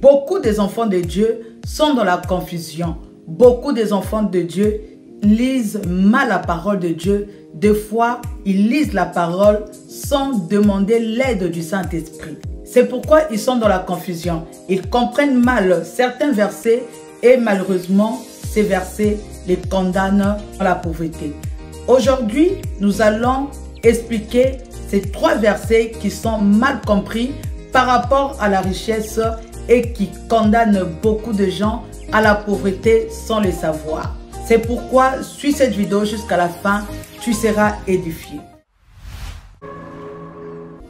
Beaucoup des enfants de Dieu sont dans la confusion. Beaucoup des enfants de Dieu lisent mal la parole de Dieu. Des fois, ils lisent la parole sans demander l'aide du Saint-Esprit. C'est pourquoi ils sont dans la confusion. Ils comprennent mal certains versets et malheureusement, ces versets les condamnent à la pauvreté. Aujourd'hui, nous allons expliquer ces 3 versets qui sont mal compris par rapport à la richesse et qui condamnent beaucoup de gens à la pauvreté sans le savoir. C'est pourquoi, suis cette vidéo jusqu'à la fin, tu seras édifié.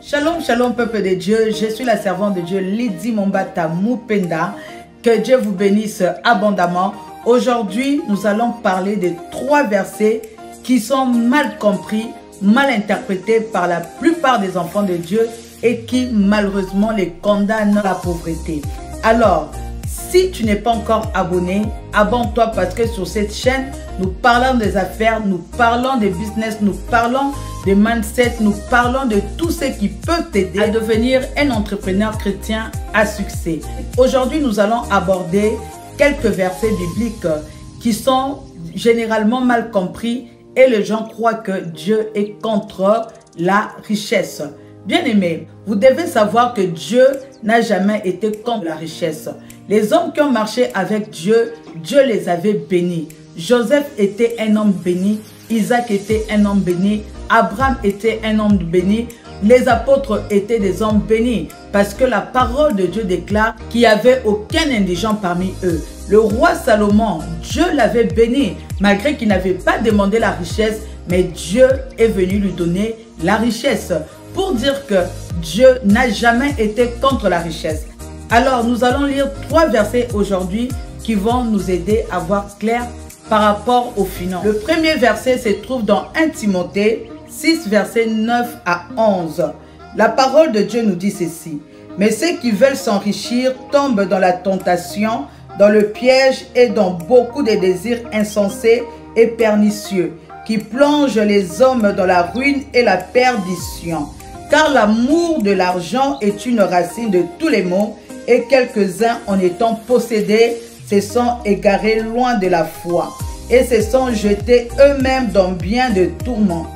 Shalom, shalom peuple de Dieu, je suis la servante de Dieu Lydie Mombata Mupenda. Que Dieu vous bénisse abondamment. Aujourd'hui, nous allons parler de 3 versets qui sont mal compris, mal interprétés par la plupart des enfants de Dieu et qui malheureusement les condamnent à la pauvreté. Alors, si tu n'es pas encore abonné, abonne-toi parce que sur cette chaîne, nous parlons des affaires, nous parlons des business, nous parlons des mindset, nous parlons de tout ce qui peut t'aider à devenir un entrepreneur chrétien à succès. Aujourd'hui, nous allons aborder quelques versets bibliques qui sont généralement mal compris et les gens croient que Dieu est contre la richesse. Bien-aimés, vous devez savoir que Dieu n'a jamais été contre la richesse. Les hommes qui ont marché avec Dieu, Dieu les avait bénis. Joseph était un homme béni, Isaac était un homme béni, Abraham était un homme béni, les apôtres étaient des hommes bénis parce que la parole de Dieu déclare qu'il n'y avait aucun indigent parmi eux. Le roi Salomon, Dieu l'avait béni malgré qu'il n'avait pas demandé la richesse, mais Dieu est venu lui donner la richesse. Pour dire que Dieu n'a jamais été contre la richesse. Alors, nous allons lire 3 versets aujourd'hui qui vont nous aider à voir clair par rapport aux finances. Le premier verset se trouve dans 1 Timothée 6, versets 9 à 11. La parole de Dieu nous dit ceci. Mais ceux qui veulent s'enrichir tombent dans la tentation, dans le piège et dans beaucoup de désirs insensés et pernicieux, qui plongent les hommes dans la ruine et la perdition. Car l'amour de l'argent est une racine de tous les maux, et quelques-uns, en étant possédés, se sont égarés loin de la foi, et se sont jetés eux-mêmes dans bien de tourments.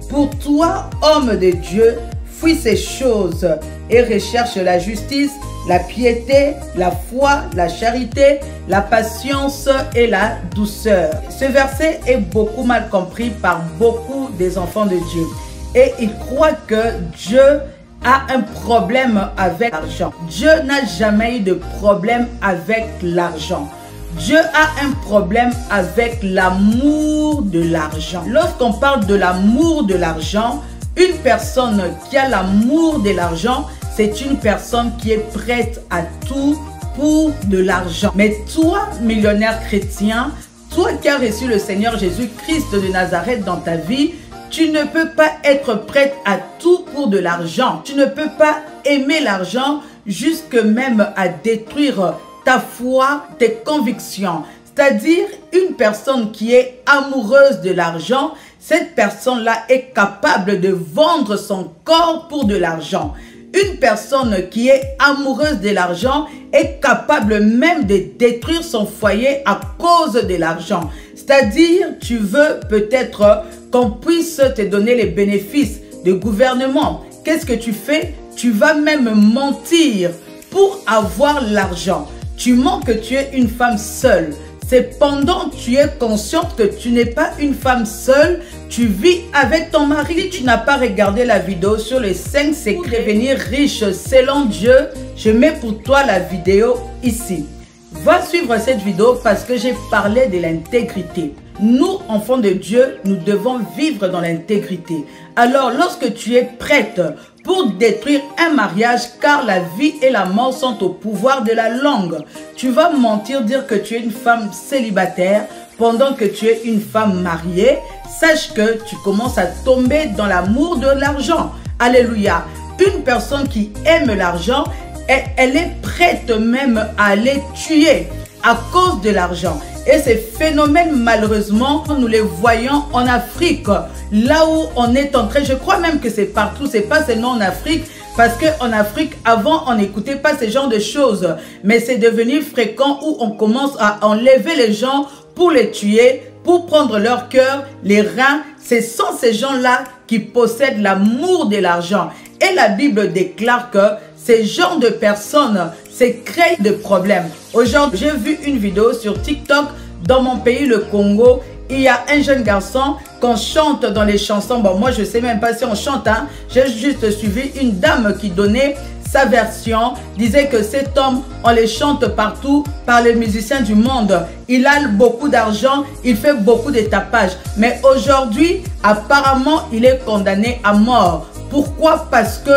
Pour toi, homme de Dieu, fuis ces choses, et recherche la justice, la piété, la foi, la charité, la patience et la douceur. Ce verset est beaucoup mal compris par beaucoup des enfants de Dieu. Et ils croient que Dieu a un problème avec l'argent. Dieu n'a jamais eu de problème avec l'argent. Dieu a un problème avec l'amour de l'argent. Lorsqu'on parle de l'amour de l'argent, une personne qui a l'amour de l'argent, c'est une personne qui est prête à tout pour de l'argent. Mais toi, millionnaire chrétien, toi qui as reçu le Seigneur Jésus-Christ de Nazareth dans ta vie, tu ne peux pas être prête à tout pour de l'argent. Tu ne peux pas aimer l'argent jusque même à détruire ta foi, tes convictions. C'est-à-dire une personne qui est amoureuse de l'argent, cette personne-là est capable de vendre son corps pour de l'argent. Une personne qui est amoureuse de l'argent est capable même de détruire son foyer à cause de l'argent. C'est-à-dire, tu veux peut-être qu'on puisse te donner les bénéfices du gouvernement. Qu'est-ce que tu fais? Tu vas même mentir pour avoir l'argent. Tu mens que tu es une femme seule. Cependant, tu es consciente que tu n'es pas une femme seule. Tu vis avec ton mari. Tu n'as pas regardé la vidéo sur les 5 secrets de devenir riche selon Dieu. Je mets pour toi la vidéo ici. Va suivre cette vidéo parce que j'ai parlé de l'intégrité. Nous, enfants de Dieu, nous devons vivre dans l'intégrité. Alors, lorsque tu es prête pour détruire un mariage, car la vie et la mort sont au pouvoir de la langue, tu vas mentir, dire que tu es une femme célibataire pendant que tu es une femme mariée. Sache que tu commences à tomber dans l'amour de l'argent. Alléluia. Une personne qui aime l'argent, elle est prête même à aller tuer à cause de l'argent. Et ces phénomènes, malheureusement, nous les voyons en Afrique. Là où on est en train, je crois même que c'est partout, c'est pas seulement en Afrique, Parce qu'en Afrique, avant, on n'écoutait pas ce genre de choses. Mais c'est devenu fréquent où on commence à enlever les gens pour les tuer, pour prendre leur cœur, les reins. Ce sont ces gens-là qui possèdent l'amour de l'argent. Et la Bible déclare que ces genres de personnes, c'est créent des problèmes. Aujourd'hui, j'ai vu une vidéo sur TikTok dans mon pays, le Congo. Il y a un jeune garçon qu'on chante dans les chansons. Bon, moi, je ne sais même pas si on chante. Hein. J'ai juste suivi une dame qui donnait sa version, disait que cet homme, on les chante partout par les musiciens du monde. Il a beaucoup d'argent, il fait beaucoup de tapage. Mais aujourd'hui, apparemment, il est condamné à mort. Pourquoi? Parce que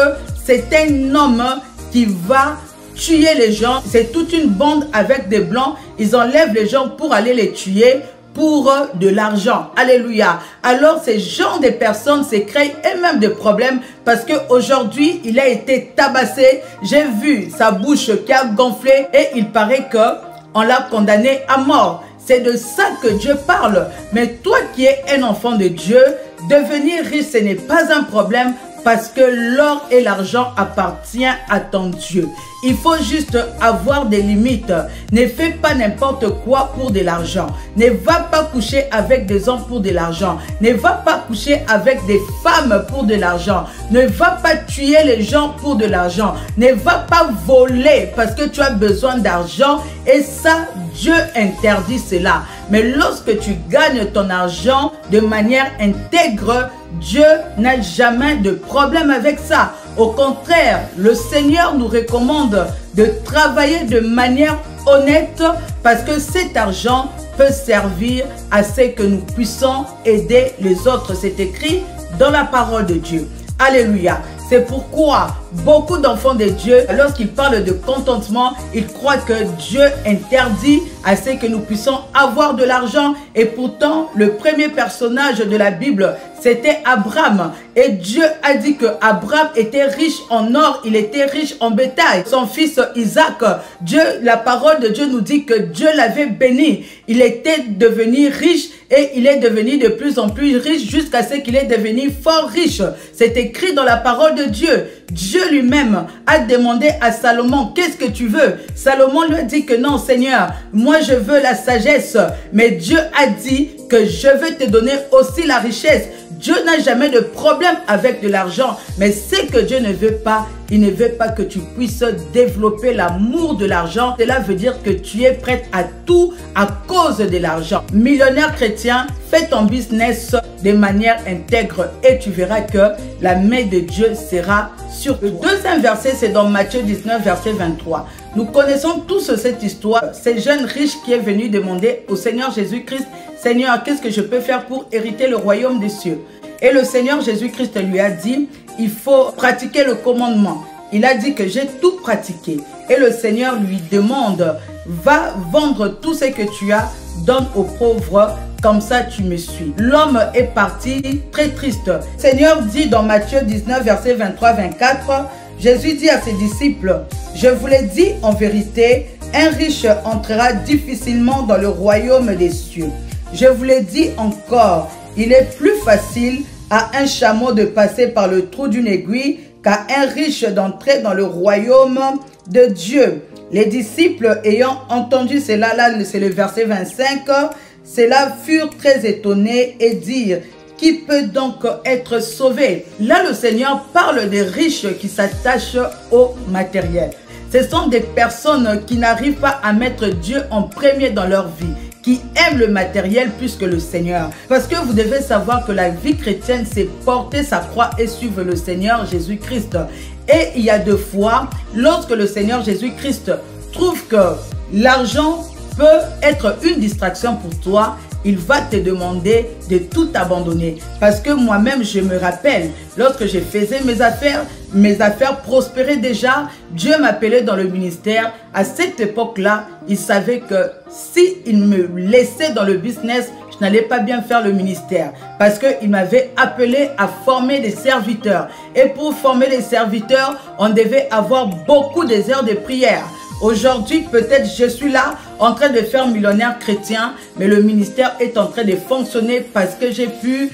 c'est un homme qui va tuer les gens. C'est toute une bande avec des blancs. Ils enlèvent les gens pour aller les tuer pour de l'argent. Alléluia. Alors, ces genres de personnes se créent eux-mêmes des problèmes parce qu'aujourd'hui, il a été tabassé. J'ai vu sa bouche qui a gonflé et il paraît qu'on l'a condamné à mort. C'est de ça que Dieu parle. Mais toi qui es un enfant de Dieu, devenir riche, ce n'est pas un problème parce que l'or et l'argent appartiennent à ton Dieu. Il faut juste avoir des limites. Ne fais pas n'importe quoi pour de l'argent. Ne va pas coucher avec des hommes pour de l'argent. Ne va pas coucher avec des femmes pour de l'argent. Ne va pas tuer les gens pour de l'argent. Ne va pas voler parce que tu as besoin d'argent. Et ça, Dieu interdit cela. Mais lorsque tu gagnes ton argent de manière intègre, Dieu n'a jamais de problème avec ça. Au contraire, le Seigneur nous recommande de travailler de manière honnête parce que cet argent peut servir à ce que nous puissions aider les autres. C'est écrit dans la parole de Dieu. Alléluia. C'est pourquoi beaucoup d'enfants de Dieu, lorsqu'ils parlent de contentement, ils croient que Dieu interdit à ce que nous puissions avoir de l'argent. Et pourtant, le premier personnage de la Bible, c'était Abraham. Et Dieu a dit que Abraham était riche en or, il était riche en bétail. Son fils Isaac, la parole de Dieu nous dit que Dieu l'avait béni. Il était devenu riche et il est devenu de plus en plus riche jusqu'à ce qu'il est devenu fort riche. C'est écrit dans la parole de Dieu. Dieu lui-même a demandé à Salomon, qu'est-ce que tu veux? Salomon lui a dit que non, Seigneur, moi je veux la sagesse. Mais Dieu a dit que je veux te donner aussi la richesse. Dieu n'a jamais de problème avec de l'argent. Mais ce que Dieu ne veut pas, il ne veut pas que tu puisses développer l'amour de l'argent. Cela veut dire que tu es prête à tout à cause de l'argent. Millionnaire chrétien, fais ton business de manière intègre et tu verras que la main de Dieu sera sur toi. Le deuxième verset, c'est dans Matthieu 19, verset 23. Nous connaissons tous cette histoire. Ce jeune riche qui est venu demander au Seigneur Jésus-Christ, Seigneur, qu'est-ce que je peux faire pour hériter le royaume des cieux? Et le Seigneur Jésus-Christ lui a dit, il faut pratiquer le commandement. Il a dit que j'ai tout pratiqué. Et le Seigneur lui demande, va vendre tout ce que tu as, donne aux pauvres, comme ça tu me suis. L'homme est parti très triste. Le Seigneur dit dans Matthieu 19, verset 23-24, Jésus dit à ses disciples, je vous l'ai dit en vérité, un riche entrera difficilement dans le royaume des cieux. Je vous l'ai dit encore, il est plus facile à un chameau de passer par le trou d'une aiguille qu'à un riche d'entrer dans le royaume de Dieu. Les disciples ayant entendu cela, là c'est le verset 25, cela furent très étonnés et dirent, qui peut donc être sauvé? Là, le Seigneur parle des riches qui s'attachent au matériel. Ce sont des personnes qui n'arrivent pas à mettre Dieu en premier dans leur vie, qui aiment le matériel plus que le Seigneur. Parce que vous devez savoir que la vie chrétienne, c'est porter sa croix et suivre le Seigneur Jésus-Christ. Et il y a deux fois, lorsque le Seigneur Jésus-Christ trouve que l'argent peut être une distraction pour toi, il va te demander de tout abandonner. Parce que moi-même, je me rappelle, lorsque je faisais mes affaires prospéraient déjà, Dieu m'appelait dans le ministère. À cette époque-là, il savait que s'il me laissait dans le business, je n'allais pas bien faire le ministère. Parce qu'il m'avait appelé à former des serviteurs. Et pour former des serviteurs, on devait avoir beaucoup d'heures de prière. Aujourd'hui, peut-être je suis là en train de faire millionnaire chrétien, mais le ministère est en train de fonctionner parce que j'ai pu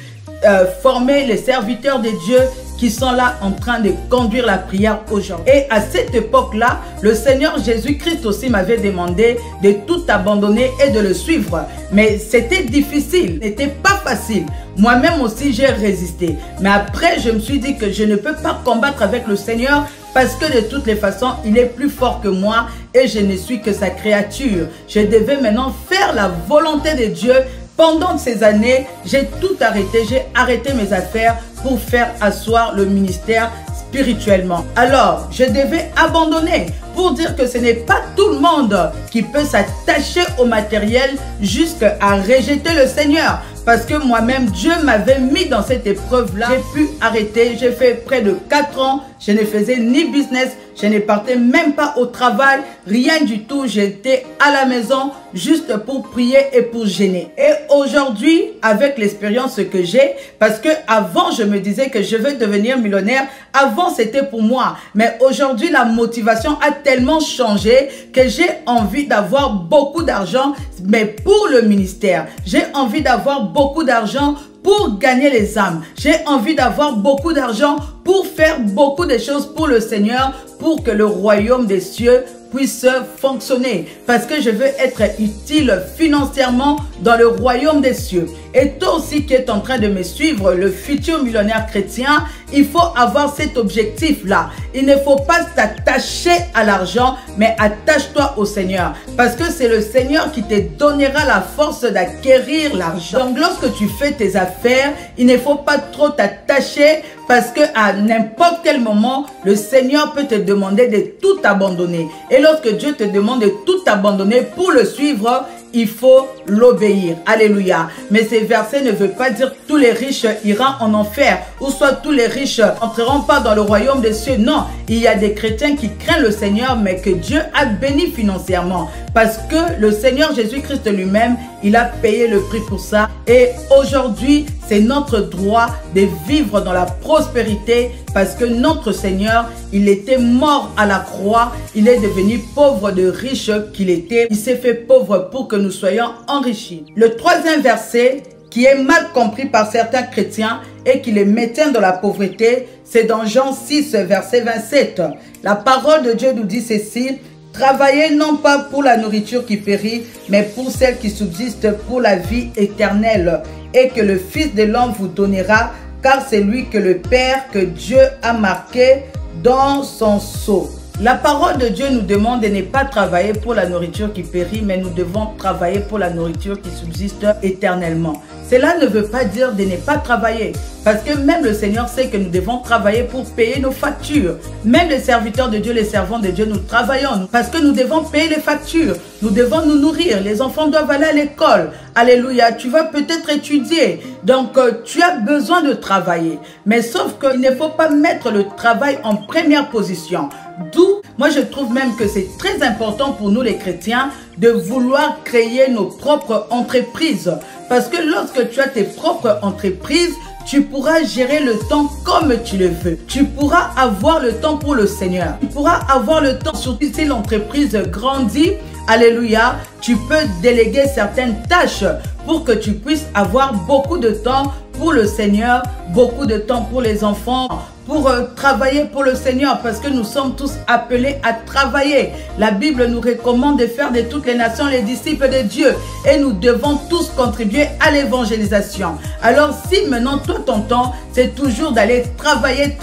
former les serviteurs de Dieu qui sont là en train de conduire la prière aujourd'hui. Et à cette époque-là, le Seigneur Jésus-Christ aussi m'avait demandé de tout abandonner et de le suivre. Mais c'était difficile, n'était pas facile. Moi-même aussi, j'ai résisté. Mais après, je me suis dit que je ne peux pas combattre avec le Seigneur parce que de toutes les façons, il est plus fort que moi et je ne suis que sa créature. Je devais maintenant faire la volonté de Dieu. Pendant ces années, j'ai tout arrêté. J'ai arrêté mes affaires pour faire asseoir le ministère spirituellement. Alors, je devais abandonner pour dire que ce n'est pas tout le monde qui peut s'attacher au matériel jusqu'à rejeter le Seigneur. Parce que moi-même, Dieu m'avait mis dans cette épreuve-là. J'ai pu arrêter. J'ai fait près de 4 ans. Je ne faisais ni business. Je ne partais même pas au travail. Rien du tout. J'étais à la maison juste pour prier et pour jeûner. Et aujourd'hui, avec l'expérience que j'ai, parce que avant je me disais que je veux devenir millionnaire. Avant, c'était pour moi. Mais aujourd'hui, la motivation a tellement changé que j'ai envie d'avoir beaucoup d'argent, mais pour le ministère. J'ai envie d'avoir beaucoup d'argent pour gagner les âmes. J'ai envie d'avoir beaucoup d'argent pour faire beaucoup de choses pour le Seigneur, pour que le royaume des cieux puisse fonctionner. Parce que je veux être utile financièrement dans le royaume des cieux. Et toi aussi qui es en train de me suivre, le futur millionnaire chrétien, il faut avoir cet objectif-là. Il ne faut pas t'attacher à l'argent, mais attache-toi au Seigneur. Parce que c'est le Seigneur qui te donnera la force d'acquérir l'argent. Donc lorsque tu fais tes affaires, il ne faut pas trop t'attacher parce que à n'importe quel moment, le Seigneur peut te demander de tout abandonner. Et lorsque Dieu te demande de tout abandonner pour le suivre, il faut l'obéir. Alléluia. Mais ces versets ne veulent pas dire tous les riches iront en enfer ou soit tous les riches n'entreront pas dans le royaume des cieux. Non, il y a des chrétiens qui craignent le Seigneur mais que Dieu a béni financièrement. Parce que le Seigneur Jésus-Christ lui-même, il a payé le prix pour ça. Et aujourd'hui, c'est notre droit de vivre dans la prospérité parce que notre Seigneur, il était mort à la croix. Il est devenu pauvre de riche qu'il était. Il s'est fait pauvre pour que nous soyons enrichis. Le troisième verset qui est mal compris par certains chrétiens et qui les maintient dans la pauvreté, c'est dans Jean 6, verset 27. La parole de Dieu nous dit ceci: travaillez non pas pour la nourriture qui périt, mais pour celle qui subsiste pour la vie éternelle, et que le Fils de l'homme vous donnera, car c'est lui que le Père, que Dieu a marqué dans son sceau. La parole de Dieu nous demande de ne pas travailler pour la nourriture qui périt, mais nous devons travailler pour la nourriture qui subsiste éternellement. Cela ne veut pas dire de ne pas travailler, parce que même le Seigneur sait que nous devons travailler pour payer nos factures. Même les serviteurs de Dieu, les servants de Dieu, nous travaillons parce que nous devons payer les factures. Nous devons nous nourrir. Les enfants doivent aller à l'école. Alléluia. Tu vas peut-être étudier. Donc, tu as besoin de travailler. Mais sauf qu'il ne faut pas mettre le travail en première position. D'où, moi je trouve même que c'est très important pour nous les chrétiens de vouloir créer nos propres entreprises. Parce que lorsque tu as tes propres entreprises, tu pourras gérer le temps comme tu le veux. Tu pourras avoir le temps pour le Seigneur. Tu pourras avoir le temps, surtout si l'entreprise grandit. Alléluia, tu peux déléguer certaines tâches pour que tu puisses avoir beaucoup de temps pour le Seigneur, beaucoup de temps pour les enfants, pour travailler pour le Seigneur, parce que nous sommes tous appelés à travailler. La Bible nous recommande de faire de toutes les nations les disciples de Dieu et nous devons tous contribuer à l'évangélisation. Alors si maintenant toi ton temps, c'est toujours d'aller travailler,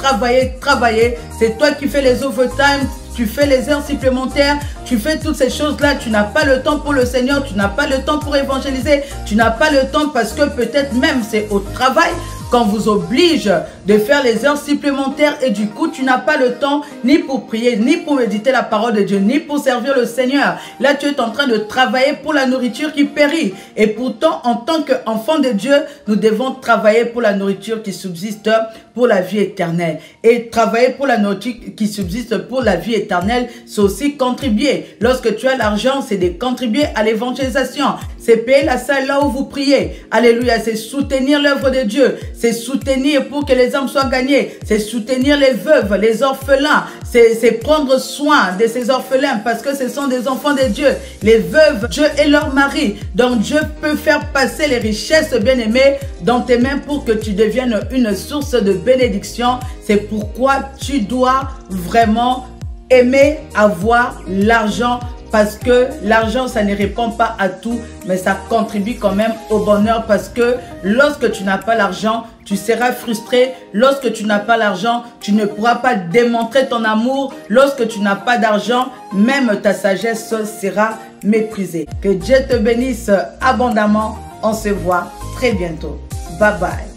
c'est toi qui fais les overtime, tu fais les heures supplémentaires, tu fais toutes ces choses-là, tu n'as pas le temps pour le Seigneur, tu n'as pas le temps pour évangéliser, tu n'as pas le temps parce que peut-être même c'est au travail qu'on vous oblige de faire les heures supplémentaires et du coup, tu n'as pas le temps ni pour prier, ni pour méditer la parole de Dieu, ni pour servir le Seigneur. Là, tu es en train de travailler pour la nourriture qui périt. Et pourtant, en tant qu'enfant de Dieu, nous devons travailler pour la nourriture qui subsiste pour la vie éternelle. Et travailler pour la nourriture qui subsiste pour la vie éternelle, c'est aussi contribuer. Lorsque tu as l'argent, c'est de contribuer à l'évangélisation. C'est payer la salle là où vous priez. Alléluia, c'est soutenir l'œuvre de Dieu. C'est soutenir pour que les âmes soient gagnées. C'est soutenir les veuves, les orphelins. C'est prendre soin de ces orphelins parce que ce sont des enfants de Dieu. Les veuves, Dieu est leur mari. Donc Dieu peut faire passer les richesses bien-aimées dans tes mains pour que tu deviennes une source de bénédiction. C'est pourquoi tu dois vraiment aimer avoir l'argent, parce que l'argent, ça ne répond pas à tout, mais ça contribue quand même au bonheur, parce que lorsque tu n'as pas l'argent, tu seras frustré. Lorsque tu n'as pas l'argent, tu ne pourras pas démontrer ton amour. Lorsque tu n'as pas d'argent, même ta sagesse sera méprisée. Que Dieu te bénisse abondamment. On se voit très bientôt. Bye bye.